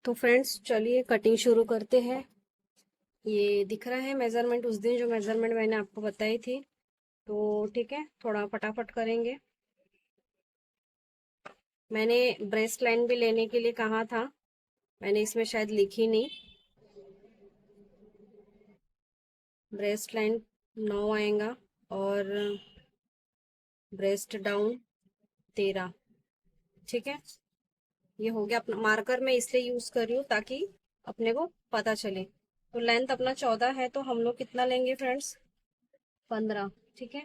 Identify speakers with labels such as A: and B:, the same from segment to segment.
A: तो फ्रेंड्स चलिए कटिंग शुरू करते हैं। ये दिख रहा है मेजरमेंट, उस दिन जो मेजरमेंट मैंने आपको बताई थी। तो ठीक है, थोड़ा फटाफट करेंगे। मैंने ब्रेस्ट लाइन भी लेने के लिए कहा था, मैंने इसमें शायद लिखी नहीं। ब्रेस्ट लाइन 9 आएगा और ब्रेस्ट डाउन 13। ठीक है, ये हो गया। अपना मार्कर मैं इसलिए यूज कर रही हूँ ताकि अपने को पता चले। तो लेंथ अपना 14 है, तो हम लोग कितना लेंगे फ्रेंड्स? 15। ठीक है,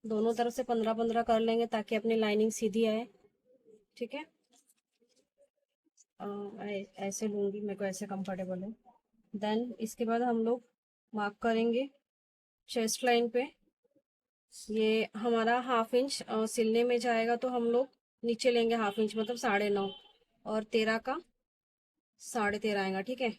A: दोनों तरफ से 15-15 कर लेंगे ताकि अपनी लाइनिंग सीधी आए। ठीक है, ऐसे लूंगी, मेरे को ऐसे कंफर्टेबल है। देन इसके बाद हम लोग मार्क करेंगे चेस्ट लाइन पे। ये हमारा हाफ इंच सिलने में जाएगा, तो हम लोग नीचे लेंगे हाफ इंच, मतलब 9.5, और 13 का 13.5 आएगा। ठीक है,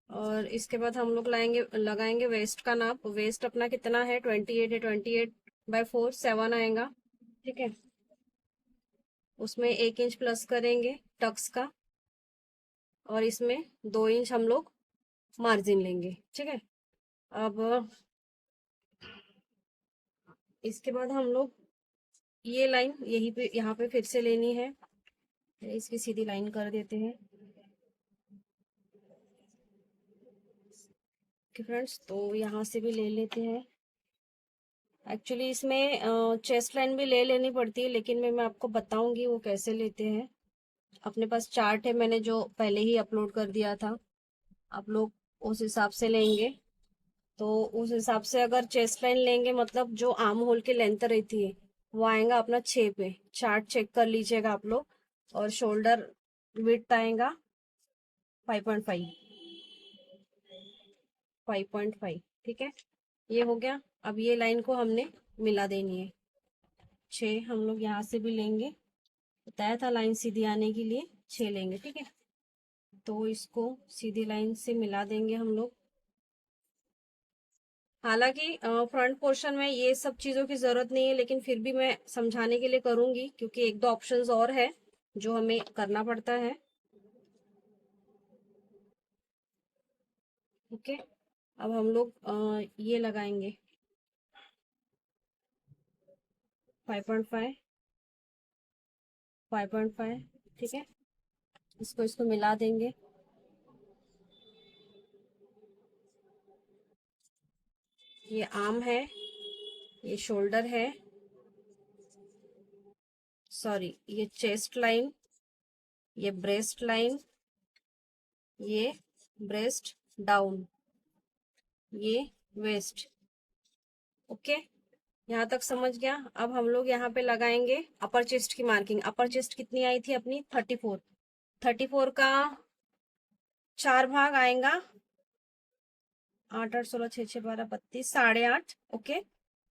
A: और इसके बाद हम लोग लगाएंगे वेस्ट का नाप। वेस्ट अपना कितना है? 28 है। 28/4 7 आएगा। ठीक है, उसमें 1 इंच प्लस करेंगे टक्स का, और इसमें 2 इंच हम लोग मार्जिन लेंगे। ठीक है, अब इसके बाद हम लोग ये लाइन यहीं पे यहाँ पे फिर से लेनी है। इसकी सीधी लाइन कर देते हैं कि फ्रेंड्स, तो यहाँ से भी ले लेते हैं। एक्चुअली इसमें चेस्ट लाइन भी ले लेनी पड़ती है, लेकिन मैं आपको बताऊंगी वो कैसे लेते हैं। अपने पास चार्ट है, मैंने जो पहले ही अपलोड कर दिया था, आप लोग उस हिसाब से लेंगे। तो उस हिसाब से अगर चेस्ट लाइन लेंगे, मतलब जो आर्म होल की लेंथ रहती है वो आएगा अपना 6 पे। चार्ट चेक कर लीजिएगा आप लोग। और शोल्डर विड्थ आएगा 5.5। 5.5। ठीक है, ये हो गया। अब ये लाइन को हमने मिला देनी है। 6 हम लोग यहाँ से भी लेंगे, बताया था लाइन सीधी आने के लिए 6 लेंगे। ठीक है, तो इसको सीधी लाइन से मिला देंगे हम लोग। हालांकि फ्रंट पोर्शन में ये सब चीजों की जरूरत नहीं है, लेकिन फिर भी मैं समझाने के लिए करूंगी, क्योंकि 1-2 ऑप्शंस और है जो हमें करना पड़ता है। ओके, अब हम लोग ये लगाएंगे 5.5। 5.5। ठीक है, इसको मिला देंगे। ये आर्म है, ये शोल्डर है, सॉरी ये चेस्ट लाइन, ये ब्रेस्ट लाइन, ये ब्रेस्ट डाउन, ये वेस्ट। ओके, यहाँ तक समझ गया। अब हम लोग यहाँ पे लगाएंगे अपर चेस्ट की मार्किंग। अपर चेस्ट कितनी आई थी अपनी? 34। 34 का 4 भाग आएगा, 8 8 16 6 6 12 32, 8.5। ओके,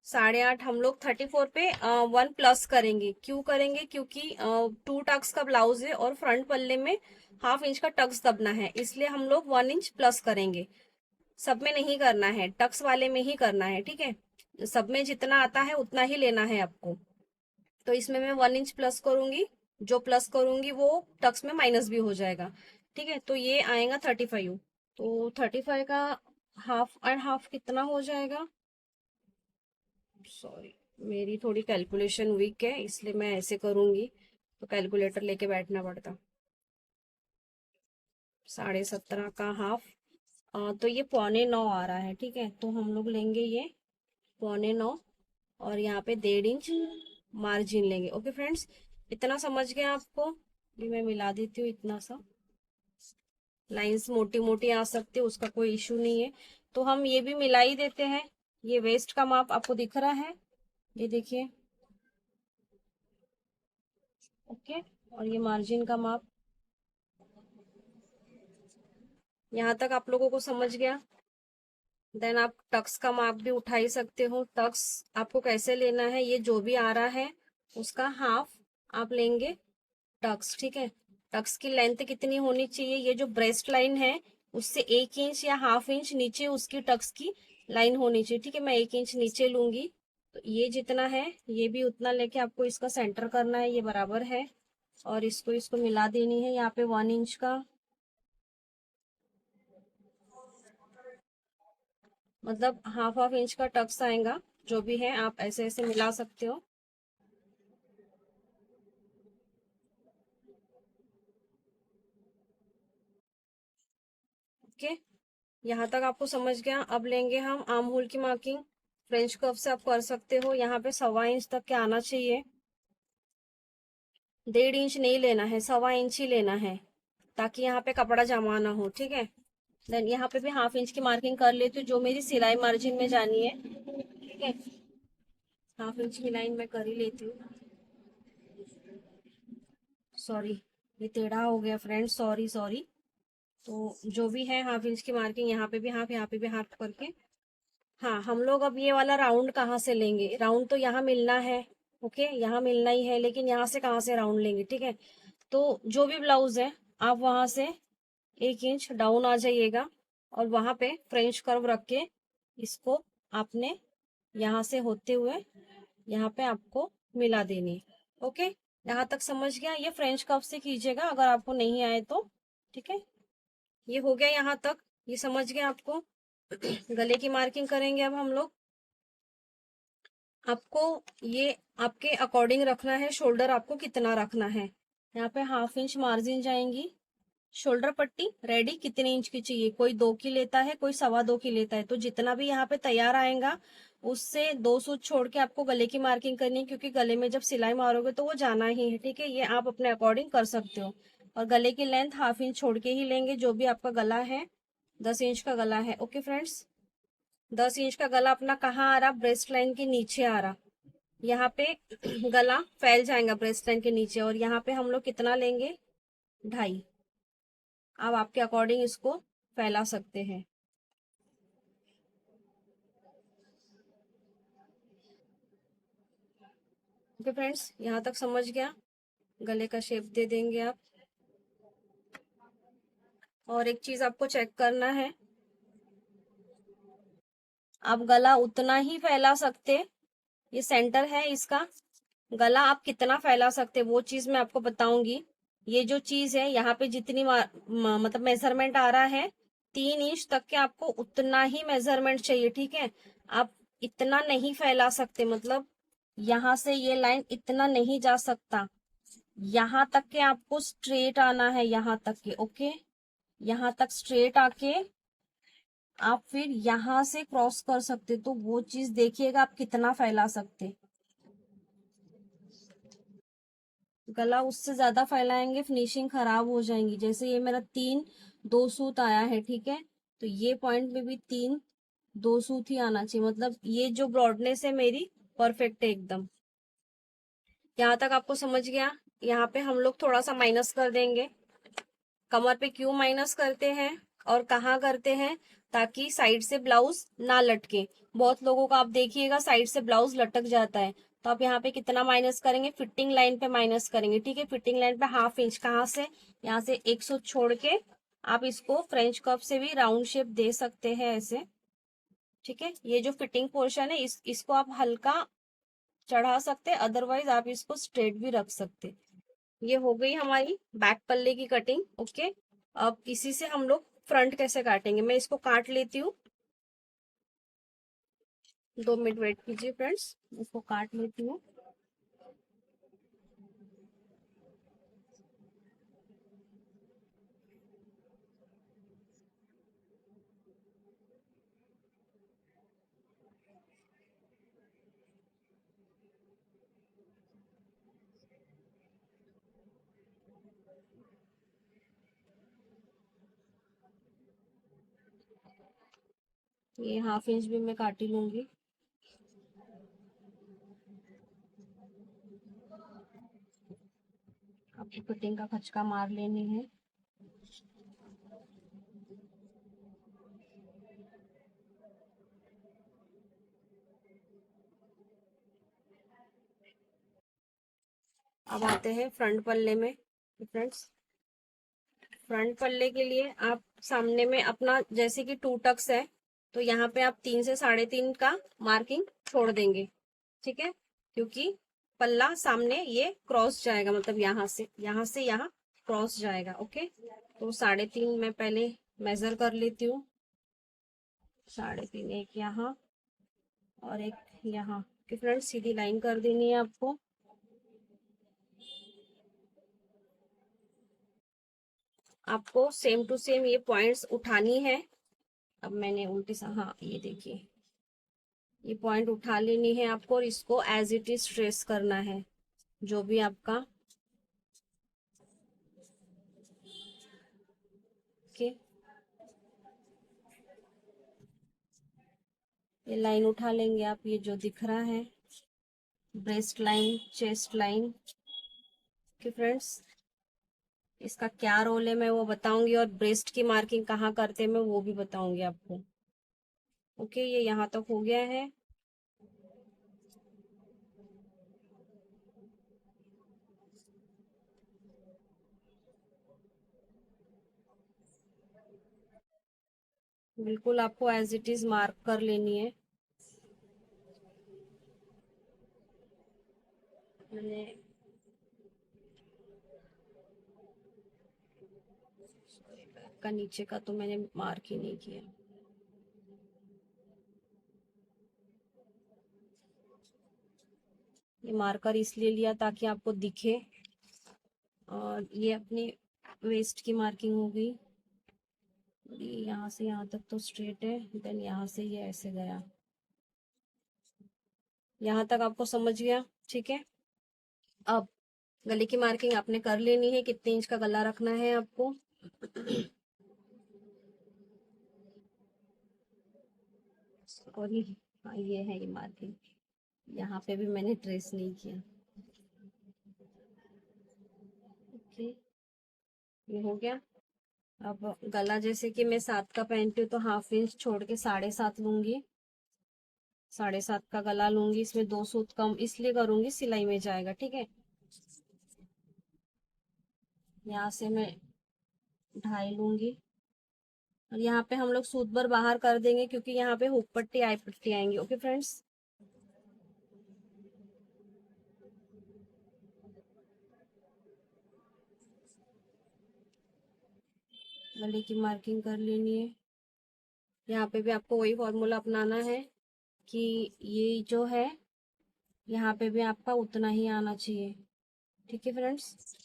A: 8.5 हम लोग 34 पे 1 प्लस करेंगे। क्यों करेंगे? क्योंकि 2 टक्स का ब्लाउज है और फ्रंट पल्ले में ½ इंच का टक्स दबना है, इसलिए हम लोग 1 इंच प्लस करेंगे। सब में नहीं करना है, टक्स वाले में ही करना है। ठीक है, सब में जितना आता है उतना ही लेना है आपको। तो इसमें मैं 1 इंच प्लस करूंगी, जो प्लस करूंगी वो टक्स में माइनस भी हो जाएगा। ठीक है, तो ये आएगा 35। तो 35 का हाफ एंड हाफ कितना हो जाएगा? सॉरी, मेरी थोड़ी कैलकुलेशन वीक है, इसलिए मैं ऐसे करूंगी, तो कैलकुलेटर लेके बैठना पड़ता। 17.5 का हाफ, तो ये 8.25 आ रहा है। ठीक है, तो हम लोग लेंगे ये 8.25, और यहाँ पे 1.5 इंच मार्जिन लेंगे। ओके फ्रेंड्स, इतना समझ गया आपको? भी मैं मिला देती हूँ इतना सा। लाइंस मोटी मोटी आ सकती है, उसका कोई इशू नहीं है, तो हम ये भी मिला ही देते हैं। ये वेस्ट का माप आपको दिख रहा है, ये देखिए। ओके, और ये मार्जिन का माप। यहाँ तक आप लोगों को समझ गया? देन आप टक्स का माप भी उठा ही सकते हो। टक्स आपको कैसे लेना है? ये जो भी आ रहा है उसका हाफ आप लेंगे टक्स। ठीक है, टक्स की लेंथ कितनी होनी चाहिए? ये जो ब्रेस्ट लाइन है उससे 1 इंच या ½ इंच नीचे उसकी टक्स की लाइन होनी चाहिए। ठीक है, मैं 1 इंच नीचे लूंगी, तो ये जितना है ये भी उतना लेके आपको इसका सेंटर करना है, ये बराबर है। और इसको इसको मिला देनी है यहाँ पे 1 इंच का, मतलब हाफ इंच का टक्स आएगा। जो भी है आप ऐसे ऐसे मिला सकते हो। ओके, यहाँ तक आपको समझ गया। अब लेंगे हम आर्म होल की मार्किंग। फ्रेंच कर्व से आप कर सकते हो। यहाँ पे 1.25 इंच तक के आना चाहिए। 1.5 इंच नहीं लेना है, 1.25 इंच ही लेना है, ताकि यहाँ पे कपड़ा जमा ना हो। ठीक है, देन यहाँ पे भी हाफ इंच की मार्किंग कर लेती हूँ, जो मेरी सिलाई मार्जिन में जानी है। ठीक है, हाफ इंच की लाइन मैं कर ही लेती हूँ। सॉरी, ये टेढ़ा हो गया फ्रेंड्स, सॉरी सॉरी। तो जो भी है हाफ इंच की मार्किंग, यहाँ पे भी हाफ, यहाँ पे भी हाफ करके। हाँ, हम लोग अब ये वाला राउंड कहाँ से लेंगे? राउंड तो यहाँ मिलना है। ओके, यहाँ मिलना ही है, लेकिन यहाँ से कहाँ से राउंड लेंगे? ठीक है, तो जो भी ब्लाउज है आप वहां से 1 इंच डाउन आ जाइएगा, और वहां पे फ्रेंच कर्व रख के इसको आपने यहाँ से होते हुए यहाँ पे आपको मिला देनी है। ओके, यहाँ तक समझ गया? ये फ्रेंच कर्व से कीजिएगा अगर आपको नहीं आए तो। ठीक है, ये हो गया यहाँ तक, ये समझ गए आपको। गले की मार्किंग करेंगे अब हम लोग। आपको ये आपके अकॉर्डिंग रखना है। शोल्डर आपको कितना रखना है? यहाँ पे हाफ इंच मार्जिन जाएंगी। शोल्डर पट्टी रेडी कितने इंच की चाहिए? कोई 2 की लेता है, कोई 2.25 की लेता है। तो जितना भी यहाँ पे तैयार आएगा उससे 2 सूत छोड़ के आपको गले की मार्किंग करनी है, क्योंकि गले में जब सिलाई मारोगे तो वो जाना ही है। ठीक है, ये आप अपने अकॉर्डिंग कर सकते हो। और गले की लेंथ हाफ इंच छोड़ के ही लेंगे, जो भी आपका गला है। 10 इंच का गला है। ओके फ्रेंड्स, 10 इंच का गला अपना कहाँ आ रहा? ब्रेस्ट लाइन के नीचे आ रहा। यहाँ पे गला फैल जाएगा ब्रेस्ट लाइन के नीचे, और यहाँ पे हम लोग कितना लेंगे? 2.5। अब आपके अकॉर्डिंग इसको फैला सकते हैं। ओके फ्रेंड्स, यहाँ तक समझ गया? गले का शेप दे देंगे आप। और एक चीज आपको चेक करना है, आप गला उतना ही फैला सकते, ये सेंटर है इसका, गला आप कितना फैला सकते वो चीज मैं आपको बताऊंगी। ये जो चीज है यहाँ पे जितनी मतलब मेजरमेंट आ रहा है 3 इंच तक के, आपको उतना ही मेजरमेंट चाहिए। ठीक है, आप इतना नहीं फैला सकते, मतलब यहाँ से ये लाइन इतना नहीं जा सकता। यहाँ तक के आपको स्ट्रेट आना है, यहाँ तक के। ओके, यहाँ तक स्ट्रेट आके आप फिर यहाँ से क्रॉस कर सकते, तो वो चीज देखिएगा आप कितना फैला सकते। गला उससे ज्यादा फैलाएंगे फिनिशिंग खराब हो जाएंगी। जैसे ये मेरा 3 2 सूत आया है, ठीक है, तो ये पॉइंट में भी 3 2 सूत ही आना चाहिए। मतलब ये जो ब्रॉडनेस है मेरी परफेक्ट है एकदम। यहाँ तक आपको समझ गया? यहाँ पे हम लोग थोड़ा सा माइनस कर देंगे। कमर पे क्यों माइनस करते हैं और कहाँ करते हैं? ताकि साइड से ब्लाउज ना लटके। बहुत लोगों का आप देखिएगा साइड से ब्लाउज लटक जाता है। तो आप यहाँ पे कितना माइनस करेंगे? फिटिंग लाइन पे माइनस करेंगे। ठीक है, फिटिंग लाइन पे हाफ इंच, कहाँ से? यहाँ से 1 सूत छोड़ के आप इसको फ्रेंच कर्व से भी राउंड शेप दे सकते हैं ऐसे। ठीक है, ये जो फिटिंग पोर्शन है इसको आप हल्का चढ़ा सकते हैं, अदरवाइज आप इसको स्ट्रेट भी रख सकते। ये हो गई हमारी बैक पल्ले की कटिंग। ओके, अब इसी से हम लोग फ्रंट कैसे काटेंगे, मैं इसको काट लेती हूँ। 2 मिनट वेट कीजिए फ्रेंड्स, इसको काट लेती हूँ। ये हाफ इंच भी मैं काट ही लूंगी। आपको फिटिंग का खचका मार लेनी है। अब आते हैं फ्रंट पल्ले में। फ्रेंड्स, फ्रंट पल्ले के लिए आप सामने में अपना जैसे कि 2 टक्स है, तो यहाँ पे आप 3 से 3.5 का मार्किंग छोड़ देंगे। ठीक है, क्योंकि पल्ला सामने ये क्रॉस जाएगा, मतलब यहाँ से यहाँ क्रॉस जाएगा। ओके, तो 3.5 मैं पहले मेजर कर लेती हूँ। 3.5 एक यहाँ और एक यहाँ कि फ्रेंड्स सीधी लाइन कर देनी है आपको। आपको सेम टू सेम ये पॉइंट्स उठानी है। अब मैंने उल्टी सा, हाँ ये देखिए, ये पॉइंट उठा लेनी है आपको और इसको एज इट इज ट्रेस करना है, जो भी आपका। ओके, ये लाइन उठा लेंगे आप, ये जो दिख रहा है breast line, chest line. Okay friends, इसका क्या रोल है मैं वो बताऊंगी, और ब्रेस्ट की मार्किंग कहाँ करते हैं मैं वो भी बताऊंगी आपको। ओके, ये यहाँ तक हो गया है। बिल्कुल आपको एज इट इज मार्क कर लेनी है। मैंने का नीचे का तो मैंने मार्क ही नहीं किया। ये मार्कर इसलिए लिया ताकि आपको दिखे। और ये अपनी वेस्ट की मार्किंग हो गई। ये यहाँ से यहाँ तक तो स्ट्रेट है, देन यहाँ से ये ऐसे गया। यहाँ तक आपको समझ गया? ठीक है, अब गले की मार्किंग आपने कर लेनी है, कितने इंच का गला रखना है आपको। और ये, हाँ ये है ये मार्किंग, यहाँ पे भी मैंने ट्रेस नहीं किया। ओके, ये हो गया। अब गला जैसे कि मैं 7 का पहनती हूँ तो हाफ इंच छोड़ के 7.5 लूंगी। 7.5 का गला लूंगी, इसमें 2 सूत कम इसलिए करूंगी, सिलाई में जाएगा। ठीक है, यहाँ से मैं 2.5 लूंगी और यहाँ पे हम लोग सूत भर बाहर कर देंगे क्योंकि यहाँ पे हुक पट्टी आई पट्टी आएंगी। ओके फ्रेंड्स, गले की मार्किंग कर लेनी है। यहाँ पे भी आपको वही फॉर्मूला अपनाना है कि ये जो है यहाँ पे भी आपका उतना ही आना चाहिए। ठीक है फ्रेंड्स,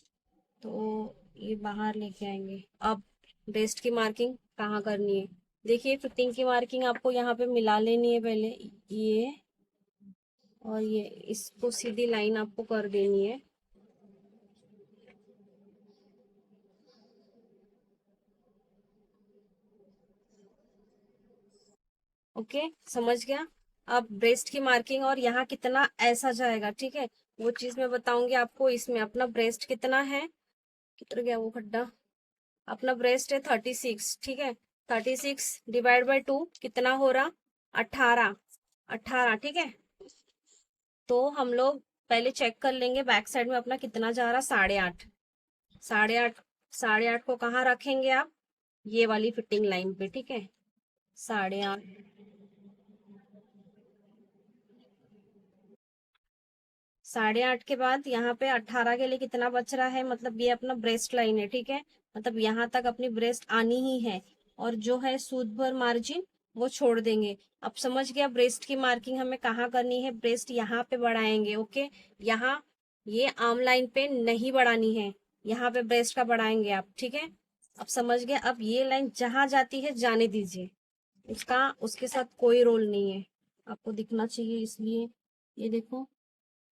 A: तो ये बाहर लेके आएंगे। अब ब्रेस्ट की मार्किंग कहाँ करनी है, देखिए फिटिंग की मार्किंग आपको यहाँ पे मिला लेनी है पहले, ये और ये, इसको सीधी लाइन आपको कर देनी है। ओके, समझ गया? अब ब्रेस्ट की मार्किंग और यहाँ कितना ऐसा जाएगा, ठीक है, वो चीज मैं बताऊंगी आपको। इसमें अपना ब्रेस्ट कितना है, कितना गया वो खड्डा, अपना ब्रेस्ट है 36, ठीक है। 36 डिवाइड बाई 2 कितना हो रहा, 18। 18, ठीक है। तो हम लोग पहले चेक कर लेंगे बैक साइड में अपना कितना जा रहा, 8.5। 8.5, 8.5 को कहाँ रखेंगे आप, ये वाली फिटिंग लाइन पे, ठीक है। 8.5, 8.5 के बाद यहाँ पे 18 के लिए कितना बच रहा है, मतलब ये अपना ब्रेस्ट लाइन है, ठीक है। मतलब यहाँ तक अपनी ब्रेस्ट आनी ही है, और जो है सूद भर मार्जिन वो छोड़ देंगे। अब समझ गया ब्रेस्ट की मार्किंग हमें कहाँ करनी है, ब्रेस्ट यहाँ पे बढ़ाएंगे। ओके, यहाँ ये आर्म लाइन पे नहीं बढ़ानी है, यहाँ पे ब्रेस्ट का बढ़ाएंगे आप, ठीक है। अब समझ गया, अब ये लाइन जहां जाती है जाने दीजिए, उसका उसके साथ कोई रोल नहीं है, आपको दिखना चाहिए इसलिए। ये देखो,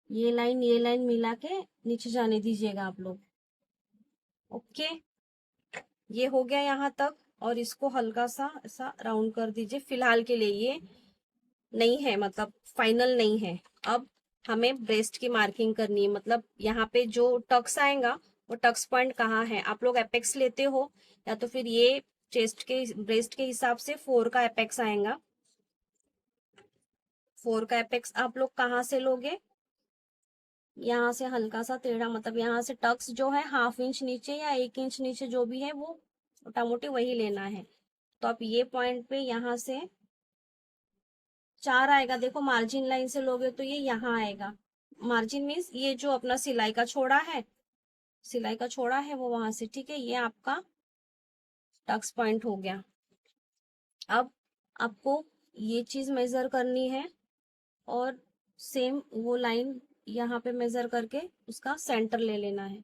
A: ये लाइन मिला के नीचे जाने दीजिएगा आप लोग। ओके, ये हो गया यहाँ तक, और इसको हल्का सा ऐसा राउंड कर दीजिए। फिलहाल के लिए ये नहीं है, मतलब फाइनल नहीं है। अब हमें ब्रेस्ट की मार्किंग करनी है, मतलब यहाँ पे जो टक्स आएगा वो टक्स पॉइंट कहाँ है, आप लोग एपेक्स लेते हो या तो फिर ये चेस्ट के ब्रेस्ट के हिसाब से 4 का एपेक्स आएगा। 4 का एपेक्स आप लोग कहाँ से लोगे, यहाँ से हल्का सा टेढ़ा, मतलब यहाँ से टक्स जो है हाफ इंच नीचे या 1 इंच नीचे जो भी है वो मोटा मोटी वही लेना है। तो आप ये पॉइंट पे यहाँ से 4 आएगा, देखो मार्जिन लाइन से लोगे तो ये यहाँ आएगा, मार्जिन मीन्स ये जो अपना सिलाई का छोड़ा है, सिलाई का छोड़ा है वो वहां से, ठीक है। ये आपका टक्स पॉइंट हो गया। अब आपको ये चीज मेजर करनी है और सेम वो लाइन यहाँ पे मेजर करके उसका सेंटर ले लेना है।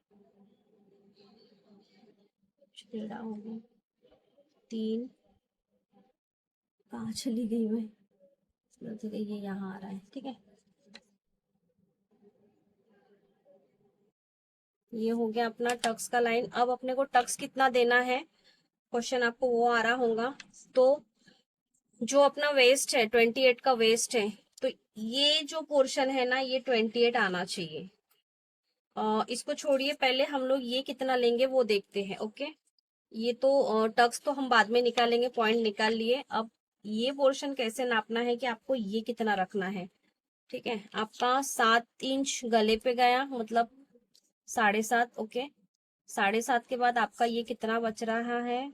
A: टेढ़ा हो गया, 3, कहाँ चली गई मैं, ठीक है, ये यहाँ आ रहा है, ठीक है। ये हो गया अपना टक्स का लाइन। अब अपने को टक्स कितना देना है, क्वेश्चन आपको वो आ रहा होगा। तो जो अपना वेस्ट है 28 का वेस्ट है, तो ये जो पोर्शन है ना ये 28 आना चाहिए। इसको छोड़िए, पहले हम लोग ये कितना लेंगे वो देखते हैं, ओके। ये तो टक्स तो हम बाद में निकालेंगे, पॉइंट निकाल लिए। अब ये पोर्शन कैसे नापना है कि आपको ये कितना रखना है, ठीक है। आपका 7 इंच गले पे गया, मतलब 7.5, ओके। 7.5 के बाद आपका ये कितना बच रहा है,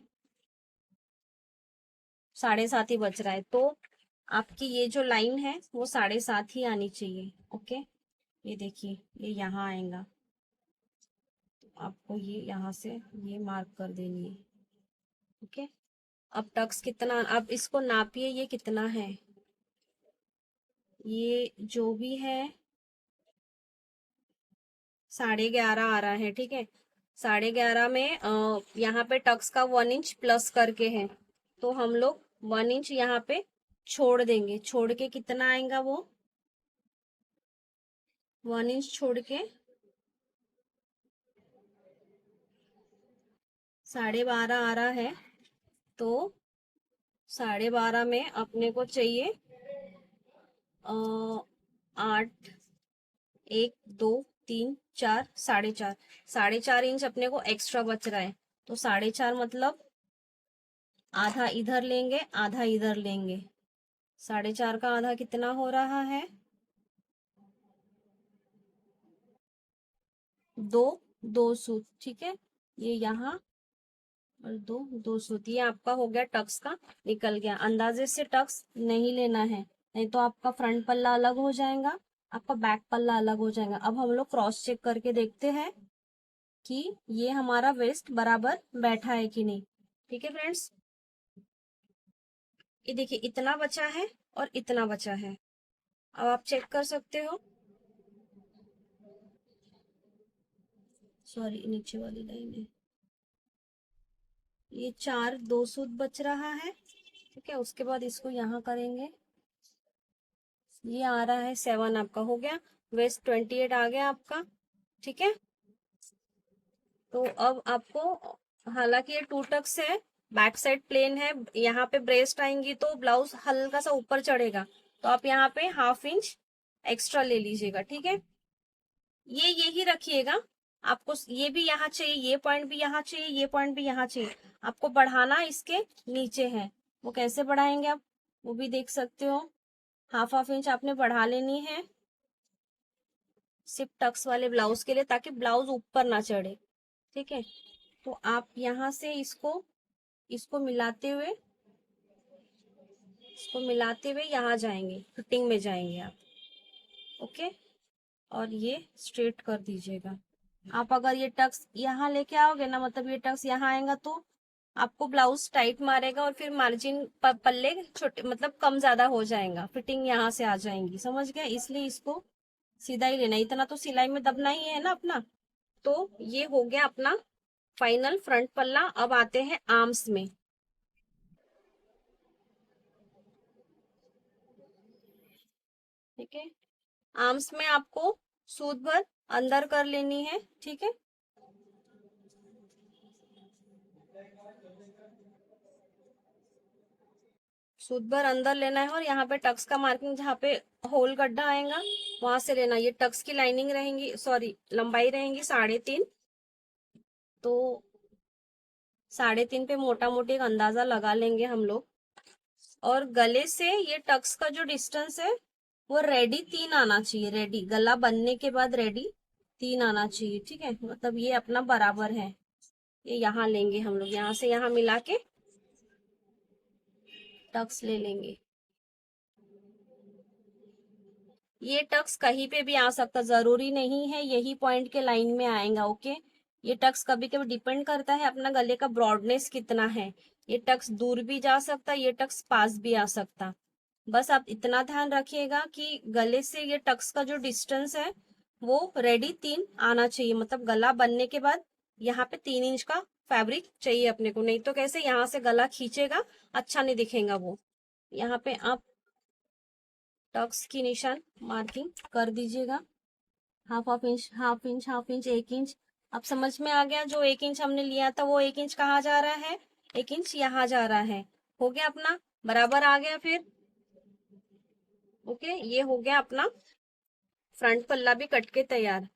A: 7.5 ही बच रहा है। तो आपकी ये जो लाइन है वो 7.5 ही आनी चाहिए, ओके। ये देखिए ये यहाँ आएगा, तो आपको ये यहाँ से ये मार्क कर देनी है, ओके। अब टक्स कितना, अब इसको नापिए, ये कितना है, ये जो भी है 11.5 आ रहा है, ठीक है। 11.5 में यहाँ पे टक्स का 1 इंच प्लस करके है, तो हम लोग 1 इंच यहाँ पे छोड़ देंगे। छोड़ के कितना आएगा वो, 1 इंच छोड़ के 12.5 आ रहा है। तो 12.5 में अपने को चाहिए 8, 1, 2, 3, 4, 4.5, 4.5 इंच अपने को एक्स्ट्रा बच रहा है। तो 4.5 मतलब आधा इधर लेंगे, आधा इधर लेंगे। 4.5 का आधा कितना हो रहा है, 2, 2 सूत, ठीक है। ये यहाँ और 2 सूत, ये आपका हो गया टक्स का, निकल गया। अंदाजे से टक्स नहीं लेना है, नहीं तो आपका फ्रंट पल्ला अलग हो जाएगा, आपका बैक पल्ला अलग हो जाएगा। अब हम लोग क्रॉस चेक करके देखते हैं कि ये हमारा वेस्ट बराबर बैठा है कि नहीं, ठीक है फ्रेंड्स। ये देखिए इतना बचा है और इतना बचा है, अब आप चेक कर सकते हो। सॉरी, नीचे वाली लाइन है। ये 4, 2 सूत बच रहा है, ठीक है। उसके बाद इसको यहाँ करेंगे, ये आ रहा है 7, आपका हो गया वेस्ट 28 आ गया आपका, ठीक है। तो अब आपको, हालांकि ये 2 टक्स है, बैक साइड प्लेन है, यहाँ पे ब्रेस्ट आएंगी तो ब्लाउज हल्का सा ऊपर चढ़ेगा, तो आप यहाँ पे 1/2 इंच एक्स्ट्रा ले लीजिएगा, ठीक है। ये यही रखिएगा, आपको ये भी यहाँ चाहिए, ये पॉइंट भी यहाँ चाहिए, ये पॉइंट भी यहाँ चाहिए। आपको बढ़ाना इसके नीचे है, वो कैसे बढ़ाएंगे आप, वो भी देख सकते हो। 1/2 इंच आपने बढ़ा लेनी है सिर्फ टक्स वाले ब्लाउज के लिए, ताकि ब्लाउज ऊपर ना चढ़े, ठीक है। तो आप यहाँ से इसको इसको मिलाते हुए यहाँ जाएंगे, फिटिंग में जाएंगे आप, ओके। और ये स्ट्रेट कर दीजिएगा। आप अगर ये टक्स यहाँ लेके आओगे ना, मतलब ये टक्स यहाँ आएगा, तो आपको ब्लाउज टाइट मारेगा और फिर मार्जिन पल्ले छोटे, मतलब कम ज्यादा हो जाएगा, फिटिंग यहाँ से आ जाएंगी, समझ गए। इसलिए इसको सीधा ही लेना, इतना तो सिलाई में दबना ही है ना अपना। तो ये हो गया अपना फाइनल फ्रंट पल्ला। अब आते हैं आर्म्स में, ठीक है। आर्म्स में आपको सूत भर अंदर कर लेनी है, ठीक है। सूत भर अंदर लेना है और यहाँ पे टक्स का मार्किंग, जहाँ पे होल गड्ढा आएगा वहां से लेना। ये टक्स की लाइनिंग रहेंगी, सॉरी लंबाई रहेंगी 3.5, तो 3.5 पे मोटा मोटी एक अंदाजा लगा लेंगे हम लोग। और गले से ये टक्स का जो डिस्टेंस है वो रेडी 3 आना चाहिए, रेडी गला बनने के बाद रेडी 3 आना चाहिए, ठीक है। मतलब ये अपना बराबर है, ये यहाँ लेंगे हम लोग, यहाँ से यहाँ मिला के टक्स ले लेंगे। ये टक्स कहीं पे भी आ सकता, जरूरी नहीं है यही पॉइंट के लाइन में आएगा। ओके, ये टक्स कभी कभी डिपेंड करता है अपना गले का ब्रॉडनेस कितना है। ये टक्स दूर भी जा सकता, ये टक्स पास भी आ सकता। बस आप इतना ध्यान रखिएगा कि गले से ये टक्स का जो डिस्टेंस है वो रेडी 3 आना चाहिए। मतलब गला बनने के बाद यहाँ पे 3 इंच का फैब्रिक चाहिए अपने को, नहीं तो कैसे यहाँ से गला खींचेगा, अच्छा नहीं दिखेगा वो। यहाँ पे आप टक्स की निशान मार्किंग कर दीजिएगा। Half half inch, half inch, half inch, 1 inch. अब समझ में आ गया, जो 1 इंच हमने लिया था वो 1 इंच कहाँ जा रहा है, 1 इंच यहाँ जा रहा है। हो गया अपना, बराबर आ गया फिर। ओके, ये हो गया अपना फ्रंट पल्ला भी कट के तैयार।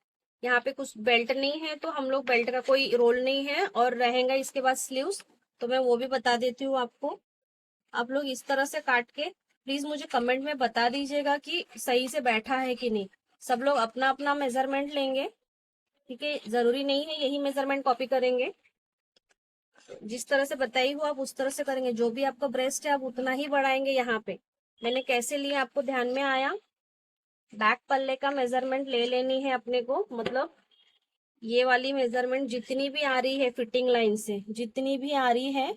A: यहाँ पे कुछ बेल्ट नहीं है तो हम लोग बेल्ट का कोई रोल नहीं है, और रहेगा इसके बाद स्लीव्स, तो मैं वो भी बता देती हूँ आपको। आप लोग इस तरह से काट के प्लीज मुझे कमेंट में बता दीजिएगा कि सही से बैठा है कि नहीं। सब लोग अपना अपना मेजरमेंट लेंगे, ठीक है, जरूरी नहीं है यही मेजरमेंट कॉपी करेंगे। जिस तरह से बताई हो आप उस तरह से करेंगे। जो भी आपका ब्रेस्ट है आप उतना ही बढ़ाएंगे। यहाँ पे मैंने कैसे लिया आपको ध्यान में आया। बैक पल्ले का मेजरमेंट ले लेनी है अपने को, मतलब ये वाली मेजरमेंट जितनी भी आ रही है फिटिंग लाइन से, जितनी भी आ रही है,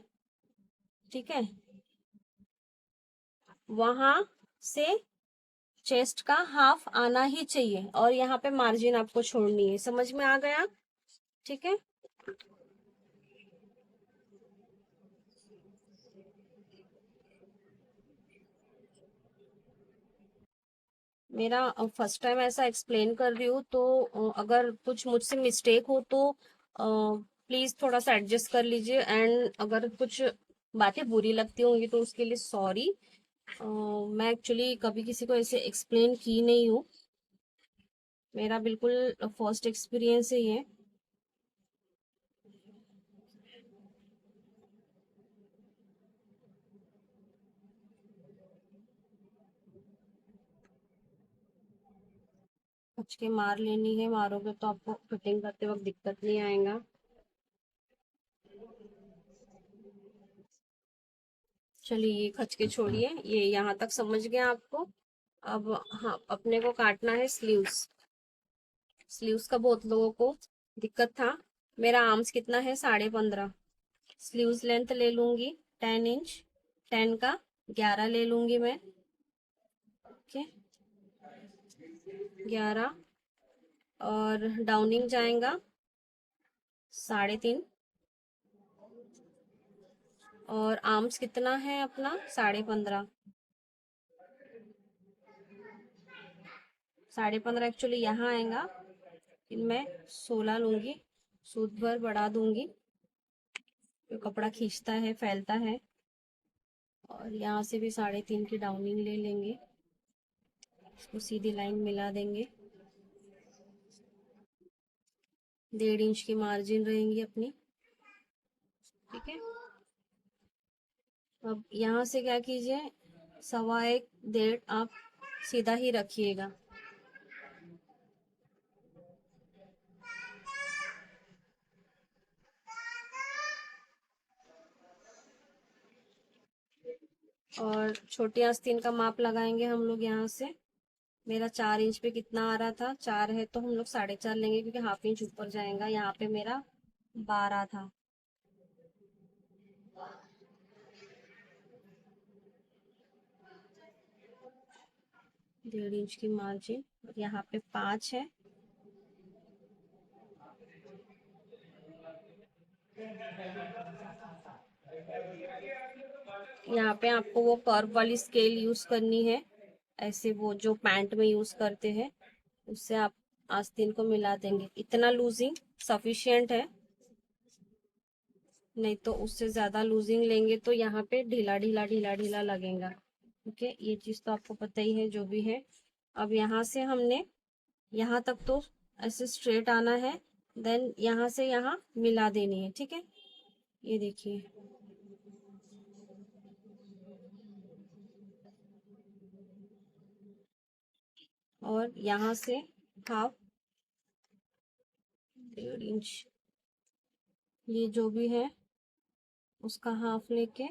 A: ठीक है, वहां से चेस्ट का हाफ आना ही चाहिए, और यहाँ पे मार्जिन आपको छोड़नी है। समझ में आ गया? ठीक है, मेरा फर्स्ट टाइम ऐसा एक्सप्लेन कर रही हूँ, तो अगर कुछ मुझसे मिस्टेक हो तो प्लीज थोड़ा सा एडजस्ट कर लीजिए। एंड अगर कुछ बातें बुरी लगती होंगी तो उसके लिए सॉरी। मैं एक्चुअली कभी किसी को ऐसे एक्सप्लेन की नहीं हूँ, मेरा बिल्कुल फर्स्ट एक्सपीरियंस है ये। खच के मार लेनी है, मारोगे तो आपको फिटिंग करते वक्त दिक्कत नहीं आएगा। चलिए ये खच के छोड़िए, ये यहाँ तक समझ गया आपको। अब हाँ, अपने को काटना है स्लीव्स। स्लीव्स का बहुत लोगों को दिक्कत था। मेरा आर्म्स कितना है, 15.5। स्लीव्स लेंथ ले लूंगी 10 इंच, 10 का 11 ले लूंगी मैं। ओके, 11। और डाउनिंग जाएगा 3.5। और आर्म्स कितना है अपना, 15.5। 15.5 एक्चुअली यहाँ आएगा, फिर मैं 16 लूंगी, सूद भर बढ़ा दूंगी, तो कपड़ा खींचता है फैलता है। और यहाँ से भी 3.5 की डाउनिंग ले लेंगे, इसको सीधी लाइन मिला देंगे। 1.5 इंच की मार्जिन रहेंगी अपनी, ठीक है। अब यहाँ से क्या कीजिए, 1.25 1.5 आप सीधा ही रखिएगा। और छोटी आस्तीन का माप लगाएंगे हम लोग यहाँ से। मेरा 4 इंच पे कितना आ रहा था, 4 है तो हम लोग 4.5 लेंगे, क्योंकि हाफ इंच ऊपर जाएगा। यहाँ पे मेरा 12 था। 1.5 इंच की मार्जिन, यहाँ पे 5 है। यहाँ पे आपको वो कर्व वाली स्केल यूज करनी है, ऐसे वो जो पैंट में यूज करते हैं, उससे आप आस्तीन को मिला देंगे। इतना लूजिंग सफिशियंट है, नहीं तो उससे ज्यादा लूजिंग लेंगे तो यहाँ पे ढीला ढीला ढीला ढीला लगेगा। ओके, ये चीज तो आपको पता ही है जो भी है। अब यहाँ से हमने यहाँ तक तो ऐसे स्ट्रेट आना है, देन यहाँ से यहाँ मिला देनी है, ठीक है। ये देखिए, और यहाँ से हाफ, 1.5 इंच, ये जो भी है उसका हाफ लेके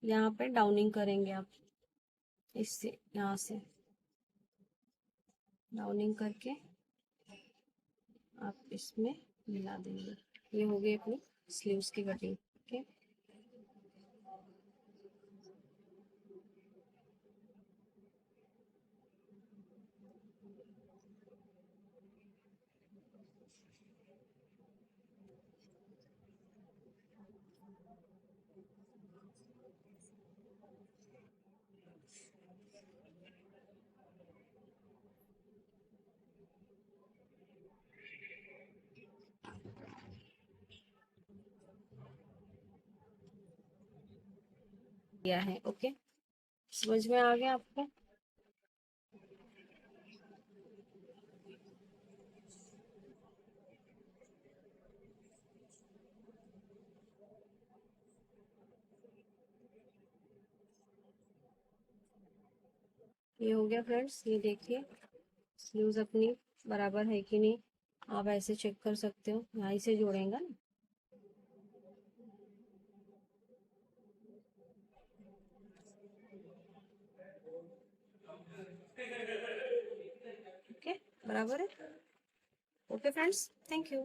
A: यहाँ पे डाउनिंग करेंगे आप। इससे यहाँ से राउंडिंग करके आप इसमें मिला देंगे। ये हो गई अपनी स्लीव्स की कटिंग। ओके, किया है। ओके, समझ में आ गया आपको? ये हो गया फ्रेंड्स। ये देखिए स्लीव्स अपनी बराबर है कि नहीं, आप ऐसे चेक कर सकते हो। यहाँ से जोड़ेंगे ना। ओके, बराबर है। Okay friends, thank you.